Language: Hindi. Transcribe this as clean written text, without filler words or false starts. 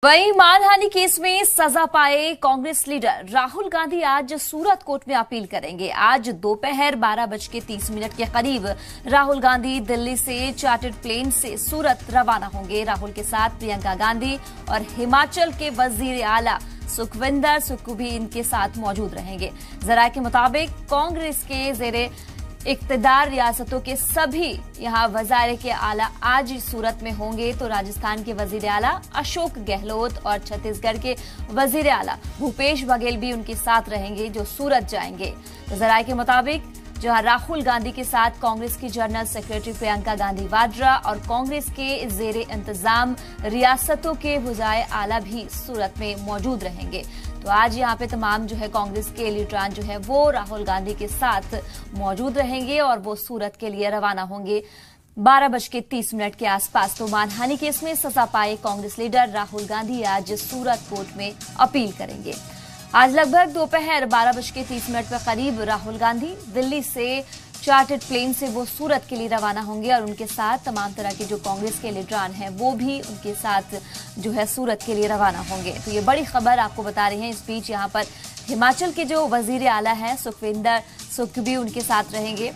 वहीं मानहानि केस में सजा पाए कांग्रेस लीडर राहुल गांधी आज सूरत कोर्ट में अपील करेंगे। आज दोपहर 12:30 के करीब राहुल गांधी दिल्ली से चार्टर्ड प्लेन से सूरत रवाना होंगे। राहुल के साथ प्रियंका गांधी और हिमाचल के वजीर आला सुखविंदर सुक्खू भी इनके साथ मौजूद रहेंगे। जराये के मुताबिक कांग्रेस के जेरे इक्तदार रियासतों के सभी यहां वज़ारे के आला आज सूरत में होंगे, तो राजस्थान के वजीर आला अशोक गहलोत और छत्तीसगढ़ के वजीर आला भूपेश बघेल भी उनके साथ रहेंगे जो सूरत जाएंगे। तो जराये के मुताबिक जहां राहुल गांधी के साथ कांग्रेस की जनरल सेक्रेटरी प्रियंका गांधी वाड्रा और कांग्रेस के जेरे इंतजाम रियासतों के वज़ाए आला भी सूरत में मौजूद रहेंगे। तो आज यहाँ पे तमाम जो है कांग्रेस के लीडरान जो है वो राहुल गांधी के साथ मौजूद रहेंगे और वो सूरत के लिए रवाना होंगे 12:30 के आसपास। तो मानहानि केस में सजा पाए कांग्रेस लीडर राहुल गांधी आज सूरत कोर्ट में अपील करेंगे। आज लगभग दोपहर 12:30 के करीब राहुल गांधी दिल्ली से चार्टर्ड प्लेन से वो सूरत के लिए रवाना होंगे और उनके साथ तमाम तरह के जो कांग्रेस के लीडरान हैं वो भी उनके साथ जो है सूरत के लिए रवाना होंगे। तो ये बड़ी खबर आपको बता रही है। इस बीच यहाँ पर हिमाचल के जो वजीर आला हैं सुखविंदर सुक्खू भी उनके साथ रहेंगे।